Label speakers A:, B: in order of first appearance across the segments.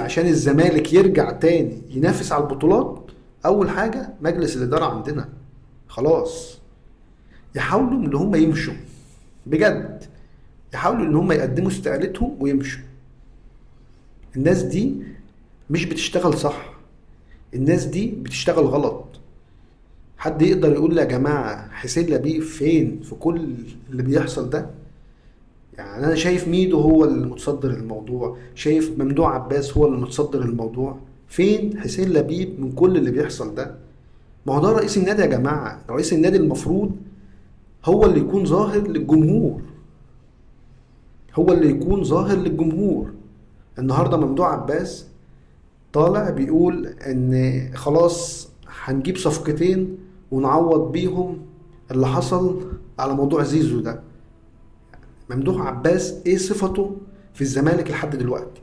A: عشان الزمالك يرجع تاني ينافس على البطولات، اول حاجة مجلس الادارة عندنا خلاص يحاولوا ان هم يمشوا بجد، يحاولوا ان هم يقدموا استقالتهم ويمشوا. الناس دي مش بتشتغل صح، الناس دي بتشتغل غلط. حد يقدر يقول لي يا جماعة حسين لبيب فين في كل اللي بيحصل ده؟ يعني انا شايف ميدو هو اللي متصدر الموضوع، شايف ممدوح عباس هو اللي متصدر الموضوع، فين حسين لبيب من كل اللي بيحصل ده؟ ما هو ده رئيس النادي يا جماعة، رئيس النادي المفروض هو اللي يكون ظاهر للجمهور، هو اللي يكون ظاهر للجمهور. النهاردة ممدوح عباس طالع بيقول ان خلاص هنجيب صفقتين ونعوض بيهم اللي حصل على موضوع زيزو ده. ممدوح عباس ايه صفته في الزمالك لحد دلوقتي؟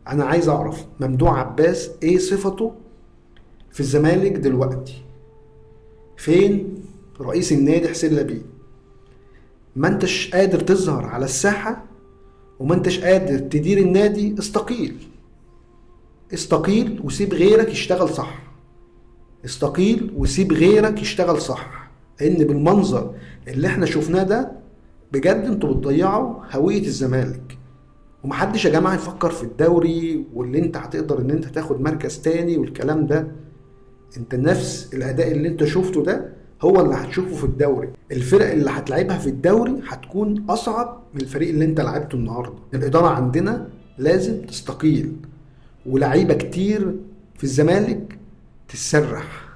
A: انا عايز اعرف ممدوح عباس ايه صفته في الزمالك دلوقتي. فين رئيس النادي حسين لبيب؟ ما انتش قادر تظهر على الساحة وما انتش قادر تدير النادي، استقيل. استقيل وسيب غيرك يشتغل صح، استقيل وسيب غيرك يشتغل صح. لان بالمنظر اللي احنا شفناه ده بجد انتوا بتضيعوا هوية الزمالك. ومحدش يا جماعة يفكر في الدوري واللي انت هتقدر ان انت تاخد مركز تاني والكلام ده. انت نفس الاداء اللي انت شفته ده هو اللي هتشوفه في الدوري. الفرق اللي هتلعبها في الدوري هتكون اصعب من الفريق اللي انت لعبته النهاردة. الادارة عندنا لازم تستقيل، ولعيبة كتير في الزمالك تتسرح.